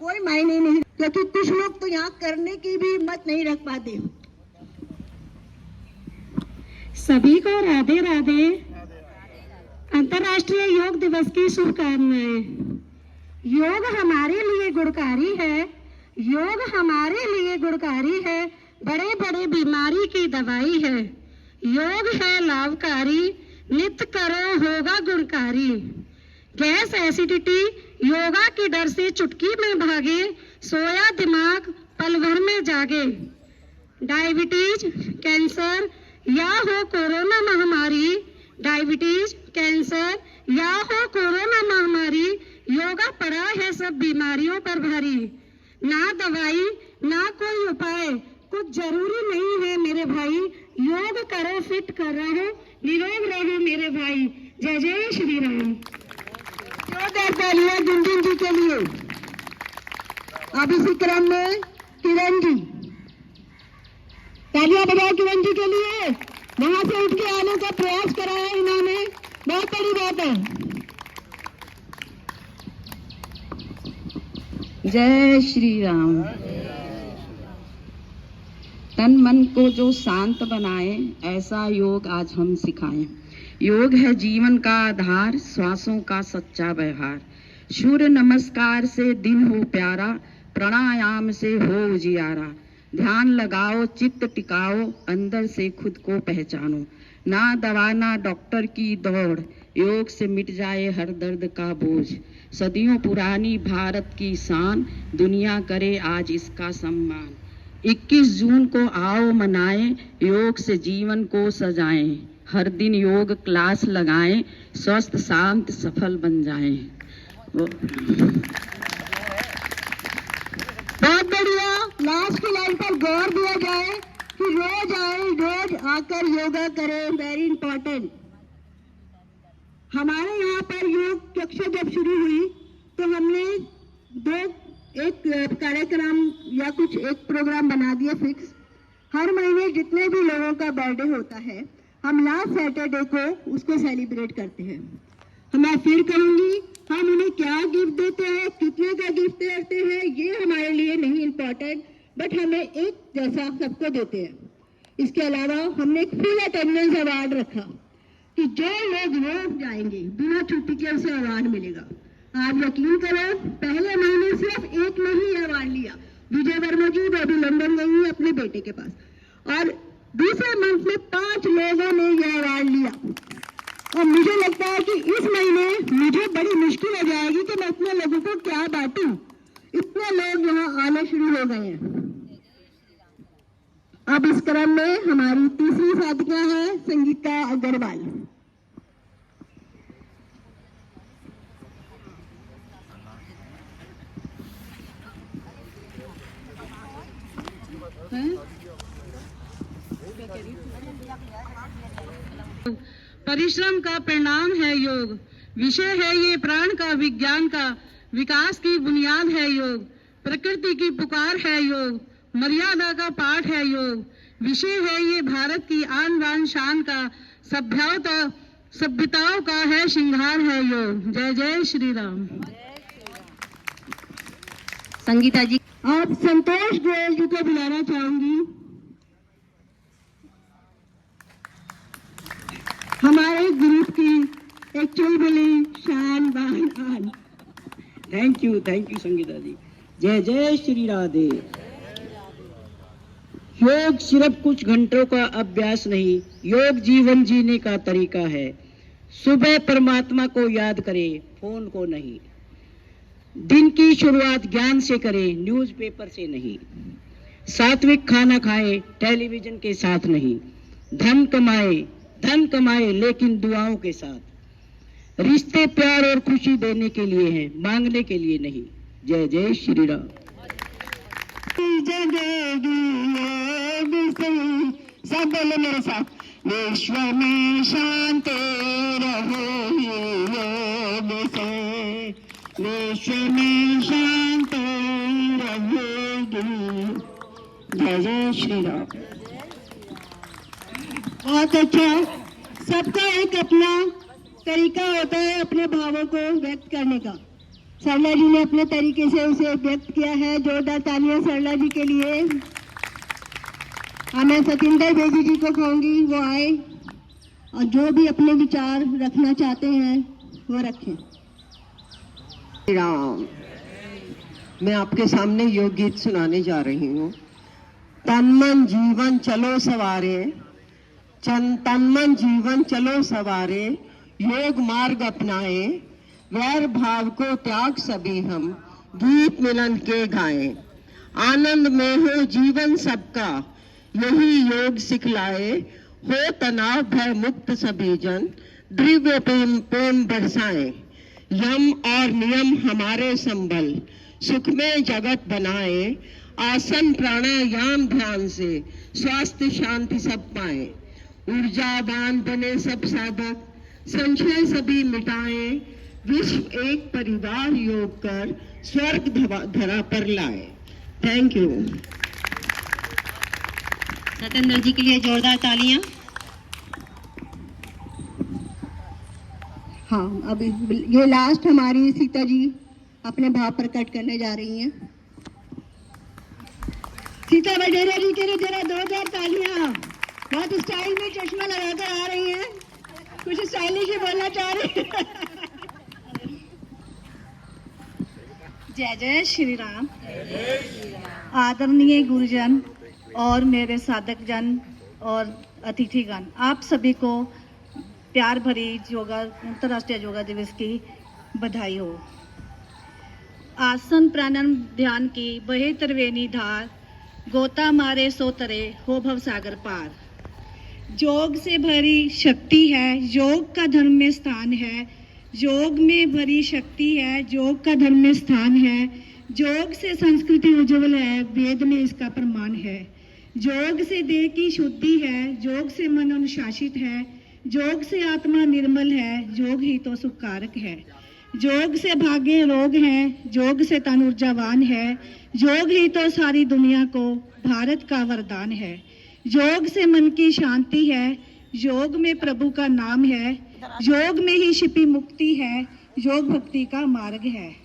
कोई मायने नहीं, क्योंकि कुछ लोग तो यहाँ करने की भी हिम्मत नहीं रख पाते। सभी को राधे राधे। अंतर्राष्ट्रीय योग दिवस की शुभकामनाएं। योग हमारे लिए गुणकारी है, योग हमारे लिए गुणकारी है, बड़े बड़े बीमारी की दवाई है। योग है लाभकारी, नित्य करो होगा गुणकारी। गैस एसिडिटी योगा के डर से चुटकी में भागे, सोया दिमाग पल भर में जागे। डायबिटीज, कैंसर या हो कोरोना महामारी, डायबिटीज, कैंसर या हो कोरोना महामारी, योगा पड़ा है सब बीमारियों पर भारी। ना दवाई ना कोई उपाय, कुछ जरूरी नहीं है मेरे भाई, योग करो फिट कर रहो, निरोग रहो मेरे भाई। जय जय श्री राम। जोरदार तालियां गुंजन जी के लिए। अब इसी क्रम में किरण जी, तालियां बजाओ किरण जी के लिए। वहां से उठ के आने का प्रयास करा है इन्होंने, बहुत बड़ी बात है। जय श्री राम। तन मन को जो शांत बनाए, ऐसा योग आज हम सिखाएं। योग है जीवन का आधार, श्वासों का सच्चा व्यवहार। सूर्य नमस्कार से दिन हो प्यारा, प्राणायाम से हो उजियारा। ध्यान लगाओ, चित्त टिकाओ, अंदर से खुद को पहचानो। ना दवा ना डॉक्टर की दौड़, योग से मिट जाए हर दर्द का बोझ। सदियों पुरानी भारत की शान, दुनिया करे आज इसका सम्मान। 21 जून को आओ मनाएं, योग से जीवन को सजाएं। हर दिन योग क्लास लगाएं, स्वस्थ शांत सफल बन जाएं। बहुत बढ़िया। लास्ट की लाइन पर गौर दिया जाए कि रोज आए, रोज आकर योगा करें, वेरी इंपॉर्टेंट। हमारे यहाँ पर योग कक्षा जब शुरू हुई तो हमने एक कार्यक्रम या कुछ एक प्रोग्राम बना दिया फिक्स। हर महीने जितने भी लोगों का बर्थडे होता है, हम लास्ट सैटरडे को उसको सेलिब्रेट करते हैं। मैं फिर कहूंगी, हम उन्हें क्या गिफ्ट देते हैं, कितने का गिफ्ट देते हैं, ये हमारे लिए नहीं इम्पोर्टेंट, बट हमें एक जैसा सबको देते हैं। इसके अलावा हमने एक फुल अटेंडेंस अवार्ड रखा कि जो लोग रोज जाएंगे बिना छुट्टी के उसे अवार्ड मिलेगा। आप यकीन करो, पहले महीने सिर्फ एक ने ही अवार्ड लिया, विजय वर्मा जी, वो अभी लंदन गई है अपने बेटे के पास, और दूसरे मंथ में 5 लोगों ने यह अवार्ड लिया। और मुझे लगता है कि इस महीने मुझे बड़ी मुश्किल हो जाएगी कि मैं इतने लोगों को क्या बांटूं। इतने लोग यहाँ आने शुरू हो गए हैं। अब इस क्रम में हमारी तीसरी साथिका है संगीता अग्रवाल। परिश्रम का परिणाम है योग, विषय है ये प्राण का, विज्ञान का, विकास की बुनियाद है योग। प्रकृति की पुकार है योग, मर्यादा का पाठ है योग। विषय है ये भारत की आन बान शान का, सभ्यताओं का है श्रृंगार है योग। जय जय श्री राम। संगीता जी। आप संतोष गोयल जी को बुलाना चाहूंगी। हमारे ग्रुप की एक चुलबुली शान बान आन। थैंक यू संगीता जी। जय जय श्री राधे। योग सिर्फ कुछ घंटों का अभ्यास नहीं, योग जीवन जीने का तरीका है। सुबह परमात्मा को याद करें, फोन को नहीं। दिन की शुरुआत ज्ञान से करें, न्यूज़पेपर से नहीं। सात्विक खाना खाएं, टेलीविजन के साथ नहीं। धन कमाए लेकिन दुआओं के साथ। रिश्ते प्यार और खुशी देने के लिए हैं, मांगने के लिए नहीं। जय जय श्री राम। सब बोले मेरे साथ, विश्व में शांति रहो योग से, विश्व में शांति रहो। जय जय श्री राम। बहुत अच्छा। सबका एक अपना तरीका होता है अपने भावों को व्यक्त करने का। सरला जी ने अपने तरीके से उसे व्यक्त किया है। जोरदार तालियां सरला जी के लिए। मैं सतिंदर बेदी जी को कहूंगी वो आए और जो भी अपने विचार रखना चाहते हैं वो रखें। राम, मैं आपके सामने योग गीत सुनाने जा रही हूँ। तन मन जीवन चलो सवारे, तन मन जीवन चलो सवारे, योग मार्ग अपनाए, वैर भाव को त्याग सभी हम, गीत मिलन के गाएं। आनंद में हो जीवन सबका, यही योग सिखलाए, हो तनाव भय मुक्त सभी जन, दिव्य प्रेम प्रेम बरसाएं। यम और नियम हमारे संबल, सुख में जगत बनाए, आसन प्राणायाम ध्यान से स्वास्थ्य शांति सब पाए। ऊर्जावान बने सब साधक, संशय सभी मिटाए, विश्व एक परिवार योग कर स्वर्ग धरा पर लाए। Thank you. सतेंद्र जी के लिए जोरदार तालियां। हाँ, अभी ये लास्ट हमारी सीता जी अपने भाव प्रकट करने जा रही हैं। सीता वडेरा जी के लिए जरा जोरदार तालियां। बहुत स्टाइल में चश्मा लगाकर आ रही हैं, कुछ स्टाइलिश ही बोलना चाह रही हैं। जय जय श्री राम। आदरणीय गुरुजन और मेरे साधक जन और अतिथिगण, आप सभी को प्यार भरी अंतर्राष्ट्रीय योगा दिवस की बधाई हो। आसन प्राणायाम ध्यान की बहे त्रिवेणी धार, गोता मारे सो तरे हो भव सागर पार। योग से भरी शक्ति है, योग का धर्म में स्थान है। योग में भरी शक्ति है, योग का धर्म में स्थान है। योग से संस्कृति उज्जवल है, वेद में इसका प्रमाण है। योग से देह की शुद्धि है, योग से मन अनुशासित है, योग से आत्मा निर्मल है, योग ही तो सुखकारक है। योग से भागे रोग हैं, योग से तन ऊर्जावान है, योग ही तो सारी दुनिया को भारत का वरदान है। योग से मन की शांति है, योग में प्रभु का नाम है, योग में ही छिपी मुक्ति है, योग भक्ति का मार्ग है।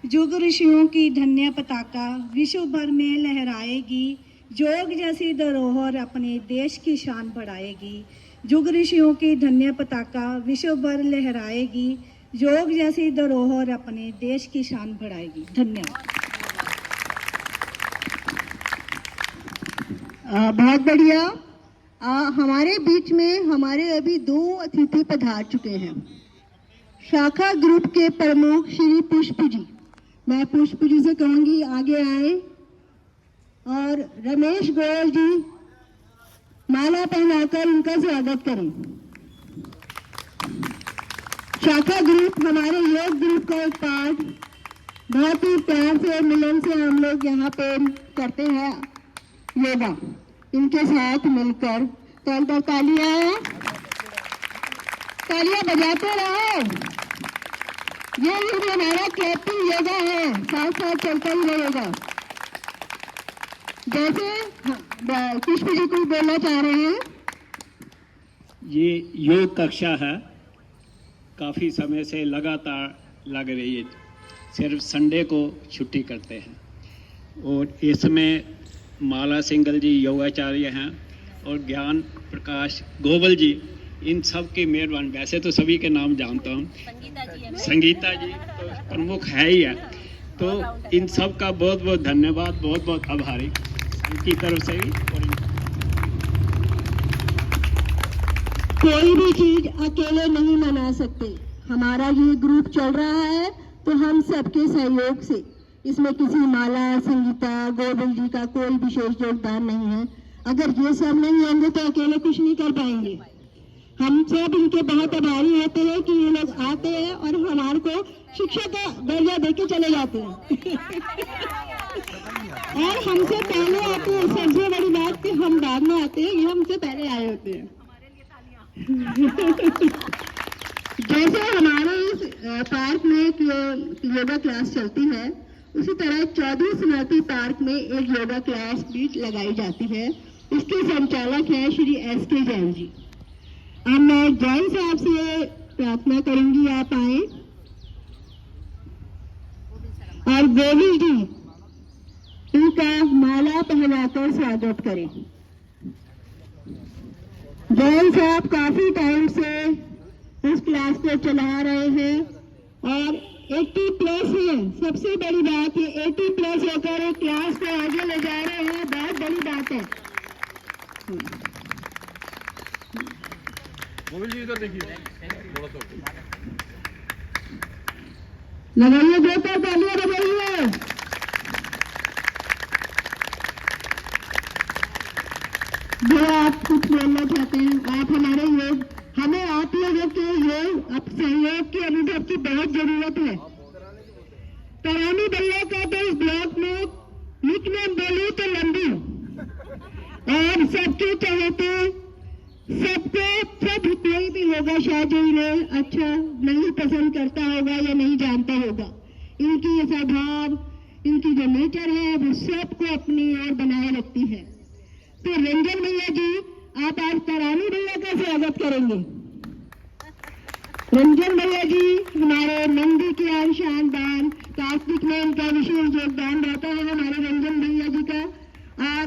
युग ऋषियों की धन्य पताका विश्व भर में लहराएगी, योग जैसी धरोहर अपने देश की शान बढ़ाएगी। युग ऋषियों की धन्य पताका विश्व भर लहराएगी, योग जैसी धरोहर अपने देश की शान बढ़ाएगी। धन्यवाद। बहुत बढ़िया। हमारे बीच में हमारे अभी 2 अतिथि पधार चुके हैं। शाखा ग्रुप के प्रमुख श्री पुष्प जी, मैं पुष्प जी से कहूंगी आगे आए, और रमेश गोयल जी माला पहनाकर उनका स्वागत करें। शाखा ग्रुप हमारे योग ग्रुप का एक पार्ट, बहुत ही प्यार से और मिलन से हम लोग यहाँ पे करते हैं योगा, इनके साथ मिलकर। तो तालियां बजाते रहो। ये हमारा क्लैपिंग योगा है, साथ साथ चलता ही रहेगा। जैसे पुष्प जी कुछ बोलना चाह रहे हैं। ये योग कक्षा है, काफ़ी समय से लगातार लग रही है, सिर्फ संडे को छुट्टी करते हैं। और इसमें माला सिंगल जी योगाचार्य हैं और ज्ञान प्रकाश गोबल जी, इन सब की मेहरबानी। वैसे तो सभी के नाम जानता हूँ, संगीता जी तो प्रमुख है ही है, तो इन सब का बहुत बहुत धन्यवाद, बहुत बहुत आभारी इनकी तरफ से ही। और कोई भी चीज अकेले नहीं मना सकते। हमारा ये ग्रुप चल रहा है तो हम सबके सहयोग से, इसमें किसी माला संगीता गोविंद जी का कोई विशेष योगदान नहीं है। अगर ये सब नहीं आएंगे तो अकेले कुछ नहीं कर पाएंगे। हम सब इनके बहुत आभारी होते हैं कि ये लोग आते हैं और हमारे को शिक्षा का दर्जा देके चले जाते हैं। और हमसे पहले आते हैं। सबसे बड़ी बात कि हम बाद में आते हैं, ये हमसे पहले आए होते हैं। जैसे हमारे इस पार्क में एक योगा क्लास चलती है, उसी तरह 14 स्मृति पार्क में एक योगा क्लास भी लगाई जाती है। उसके संचालक हैं श्री SK जैन जी। अब मैं जैन साहब से प्रार्थना करूंगी, आप आए। और गोविल जी इनका माला पहनाकर स्वागत करें। जैन साहब काफी टाइम से इस क्लास को चला रहे हैं और 80 प्लस है। सबसे बड़ी बात ये 80 प्लस होकर एक क्लास को आगे ले जा रहे हैं, बहुत बड़ी बात है। गोविल जी इधर देखिए थोड़ा सा लगाइए बेहतर तालियां बजाइए। जो आप कुछ बोलना चाहते हैं, आप हमारे योग, हमें आप लोगों के योग अब सहयोग के अनुभव की बहुत जरूरत है। तरानी भैया का तो इस ब्लॉक में लिखने बोली तो लंबी और सबके चहेते, सबको सब कोई भी होगा शायद जो इन्हें अच्छा नहीं पसंद करता होगा या नहीं जानता होगा। इनकी ये स्वभाव, इनकी जो नेचर है वो सबको अपनी ओर बनाए रखती है। तो रंजन भैया जी, आप आज तरानी भैया का स्वागत करेंगे। रंजन भैया जी हमारे मंदिर के आन शानदान, कार्तिक में इनका विशेष योगदान रहता है हमारे रंजन भैया जी का। और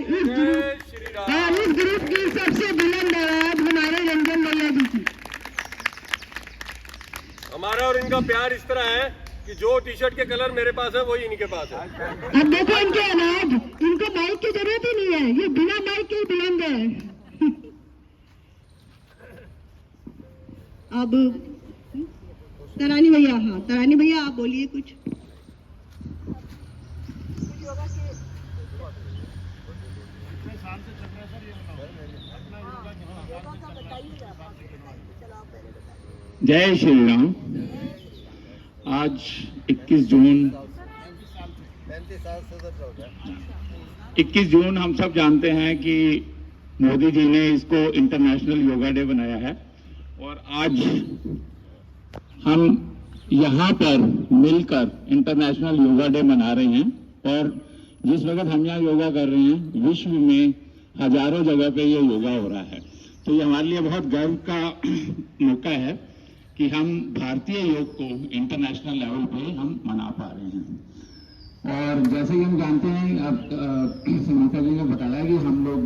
इस ग्रुप की सबसे बुलंद आवाज हमारे रंजन भैया जी की। हमारा और इनका प्यार इस तरह है कि जो टी शर्ट के कलर मेरे पास है वही इनके पास है। अब देखो इनकी आवाज, इनको माइक की जरूरत ही नहीं है, ये बिना माइक के बुलंद है। अब तरानी भैया, हाँ तरानी भैया आप बोलिए कुछ। जय श्री राम। आज 21 जून हम सब जानते हैं कि मोदी जी ने इसको इंटरनेशनल योगा डे बनाया है और आज हम यहाँ पर मिलकर इंटरनेशनल योगा डे मना रहे हैं। और जिस वक्त हम यहाँ योगा कर रहे हैं, विश्व में हजारों जगह पे ये योगा हो रहा है। तो ये हमारे लिए बहुत गर्व का मौका है कि हम भारतीय योग को इंटरनेशनल लेवल पे हम मना पा रहे हैं। और जैसे कि हम जानते हैं, अब समाता जी ने बताया कि हम लोग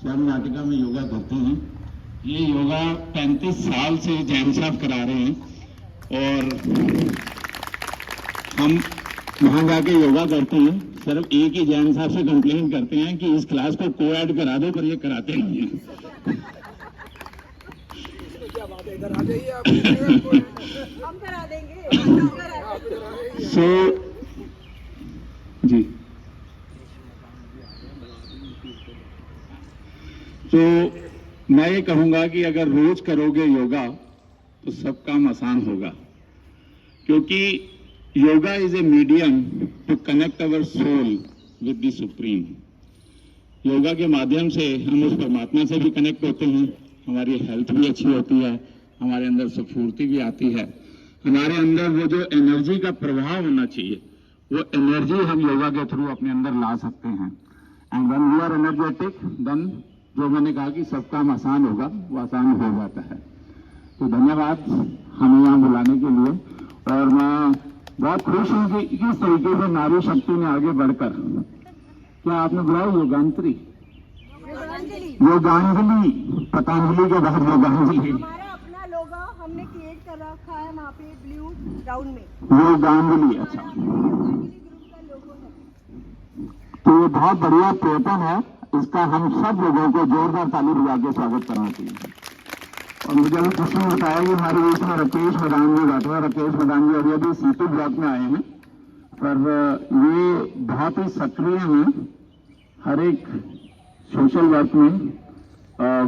स्वर्ण नाटिका में योगा करते हैं। ये योगा 35 साल से जैन साहब करा रहे हैं और हम वहां जाके योगा करते हैं। सिर्फ एक ही जैन साहब से कंप्लेन करते हैं कि इस क्लास को को-एड करा दो, पर ये कराते नहीं हैं। इधर आ जाइए आप। हम करा देंगे। जी, तो मैं ये कहूंगा कि अगर रोज करोगे योगा तो सब काम आसान होगा, क्योंकि yoga is a medium to connect our soul with the supreme. Yoga के माध्यम से हम उस परमात्मा से भी कनेक्ट होते हैं, हमारी हेल्थ भी अच्छी होती है, हमारे अंदर स्फूर्ति भी आती है, हमारे अंदर वो जो एनर्जी का प्रभाव होना चाहिए वो एनर्जी हम योगा के थ्रू अपने अंदर ला सकते हैं। And when we are energetic then जो मैंने कहा कि सब काम आसान होगा, वो आसान हो जाता है। तो धन्यवाद हमें यहाँ बुलाने के लिए। और मैं बहुत खुश हूँ कि इस तरीके से नारी शक्ति ने आगे बढ़कर, क्या आपने बुलाया योगांतरी, योगांजलि, पतंजलि के बाद योगांजलि, हमारा अपना लोगो हमने क्रिएट कर रखा है वहाँ पे ब्लू ग्राउंड में, योगांजलि। अच्छा, तो ये बहुत बढ़िया प्रयत्न है, इसका हम सब लोगों को जोरदार ताली बजा के स्वागत करना चाहिए। और मुझे अभी खुशी ने बताया कि हमारे बीच में राकेश मदान जी बैठे हैं। राकेश मदान जी अभी सीटू ब्लॉक में आए हैं, पर ये बहुत ही सक्रिय हैं हर एक सोशल वर्क में।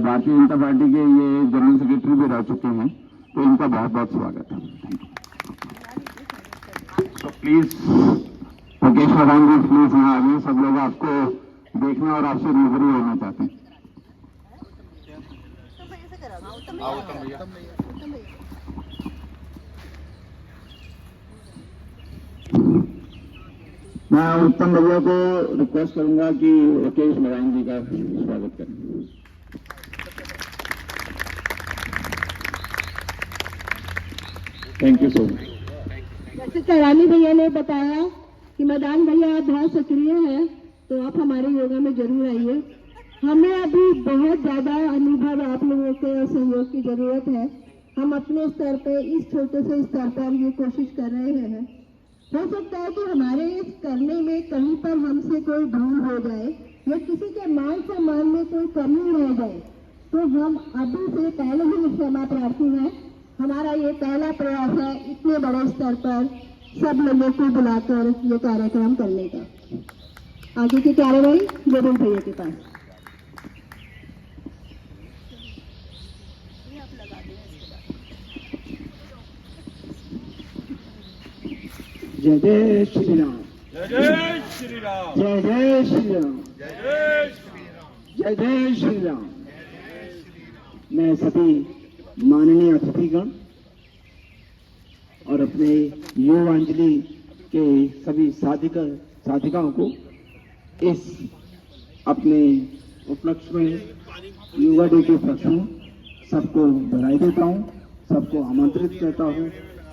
भारतीय जनता पार्टी के ये जनरल सेक्रेटरी भी रह चुके हैं, तो इनका बहुत बहुत स्वागत है। तो प्लीज राकेश मदान जी प्लीज यहाँ आ गए। सब लोग आपको देखना और आपसे रूबरू होना चाहते हैं। मैं उत्तम भैया को रिक्वेस्ट करूंगा कि राकेश मदान जी का स्वागत करें। Thank you so much. जैसे तरानी भैया ने बताया कि मदान भैया आप बहुत सक्रिय हैं, तो आप हमारे योगा में जरूर आइए। हमें अभी बहुत ज़्यादा अनुभव आप लोगों के सहयोग की ज़रूरत है। हम अपने स्तर पे, इस छोटे से स्तर पर ये कोशिश कर रहे हैं। हो सकता है कि हमारे इस करने में कहीं पर हमसे कोई भूल हो जाए या किसी के मान सम्मान में कोई कमी रह जाए, तो हम अभी से पहले ही क्षमा प्रार्थी हैं। हमारा ये पहला प्रयास है इतने बड़े स्तर पर सब लोगों को बुलाकर ये कार्यक्रम करने का। आगे की कार्यवाही गोविंद भैया के पास। जय जय श्री राम, जय जय श्री राम, जय जय श्री राम, जय जय श्री राम, जय जय श्री राम। मैं सभी माननीय अतिथिगण और अपने योगांजलि के सभी साधिकाओं को इस अपने उपलक्ष्य में, योगा डे के उपलक्ष्य में सबको बधाई देता हूँ, सबको आमंत्रित करता हूँ।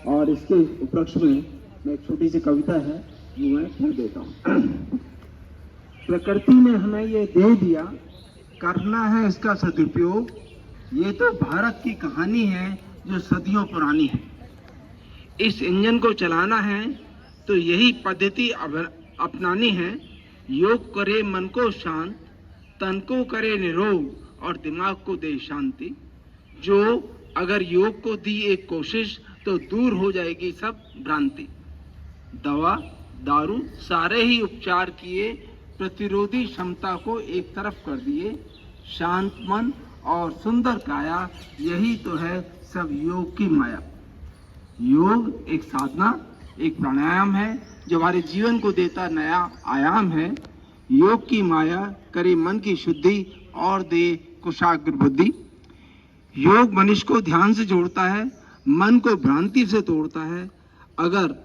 और इसके उपलक्ष्य में एक छोटी सी कविता है जो मैं पढ़ देता हूँ। प्रकृति ने हमें ये दे दिया, करना है इसका सदुपयोग। ये तो भारत की कहानी है जो सदियों पुरानी है। इस इंजन को चलाना है तो यही पद्धति अपनानी है। योग करे मन को शांत, तन को करे निरोग और दिमाग को दे शांति। जो अगर योग को दी एक कोशिश तो दूर हो जाएगी सब भ्रांति। दवा दारू सारे ही उपचार किए, प्रतिरोधी क्षमता को एक तरफ कर दिए। शांत मन और सुंदर काया, यही तो है सब योग की माया। योग एक साधना, एक प्राणायाम है जो हमारे जीवन को देता नया आयाम है। योग की माया करे मन की शुद्धि और दे कुशाग्र बुद्धि। योग मनुष्य को ध्यान से जोड़ता है, मन को भ्रांति से तोड़ता है। अगर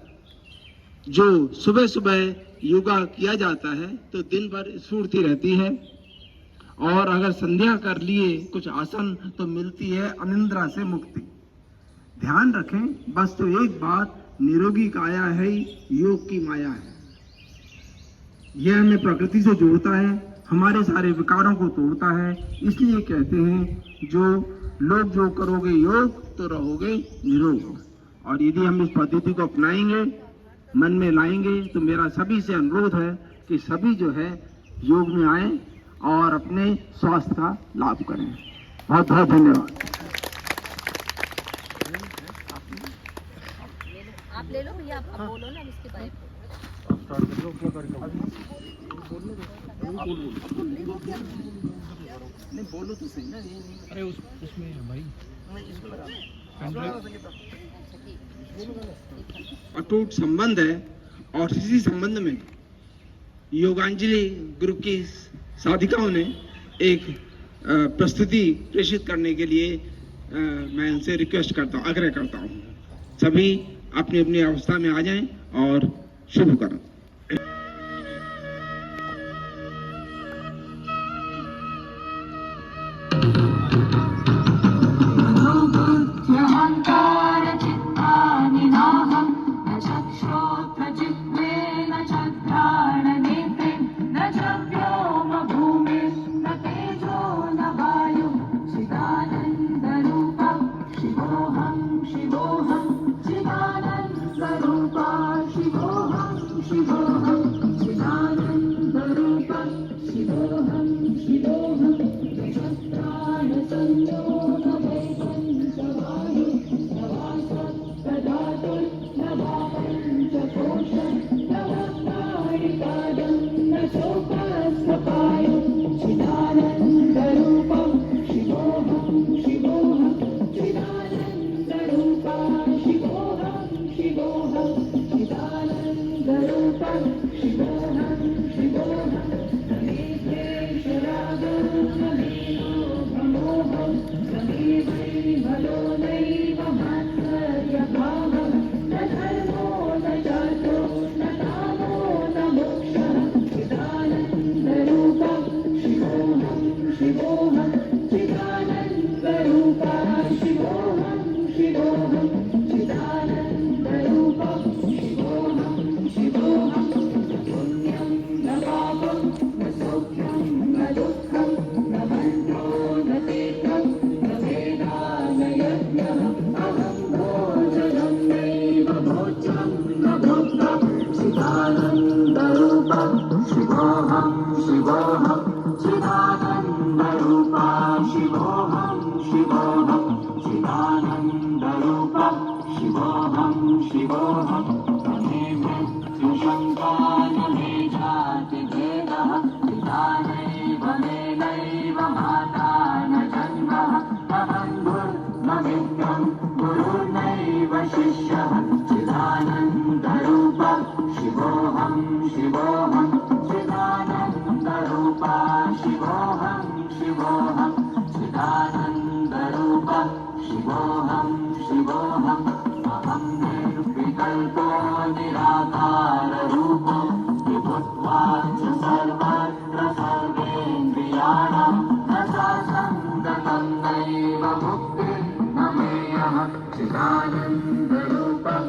जो सुबह सुबह योगा किया जाता है तो दिन भर स्फूर्ति रहती है, और अगर संध्या कर लिए कुछ आसन तो मिलती है अनिद्रा से मुक्ति। ध्यान रखें बस तो एक बात, निरोगी काया है योग की माया है। यह हमें प्रकृति से जोड़ता है, हमारे सारे विकारों को तोड़ता है। इसलिए कहते हैं जो लोग जो करोगे योग तो रहोगे निरोग। और यदि हम इस पद्धति को अपनाएंगे, मन में लाएंगे, तो मेरा सभी से अनुरोध है कि सभी जो है योग में आए और अपने स्वास्थ्य का लाभ करें। बहुत बहुत धन्यवाद। आप ले लो भैया, आप बोलो ना इसके बारे में। नहीं बोलो तो सही ना। अरे उसमें है भाई, अटूट संबंध है। और इसी संबंध में योगांजलि ग्रुप की साधिकाओं ने एक प्रस्तुति प्रेषित करने के लिए मैं उनसे रिक्वेस्ट करता हूँ, आग्रह करता हूँ, सभी अपनी अपनी अवस्था में आ जाएं और शुरू करें। शिवोऽहं शिवोऽहं चिदानन्दरूपा शिवोऽहं शिवोऽहं चिदानन्दरूपा शिवोऽहं शिवोऽहं न मे मृत्युशङ्का न मे जातिभेदः पिता नैव मेनैव माता न जन्मः न बन्धुर्न मित्रं गुरुर्नैव शिष्यः चिदानन्दरूपा शिवोऽहं शिवोऽहं चिदानन्दरूपा शिवोऽहं शिवोऽहं चिदानन्दरूपा शिवोऽहं शिवोऽहम् अहं निर्विकल्पो निराकाररूपो विभुत्वाच्च सर्वत्र सर्वेन्द्रियाणां न शासन्दतं नैव मुक्तिर्न मेयः चिदानन्दरूपः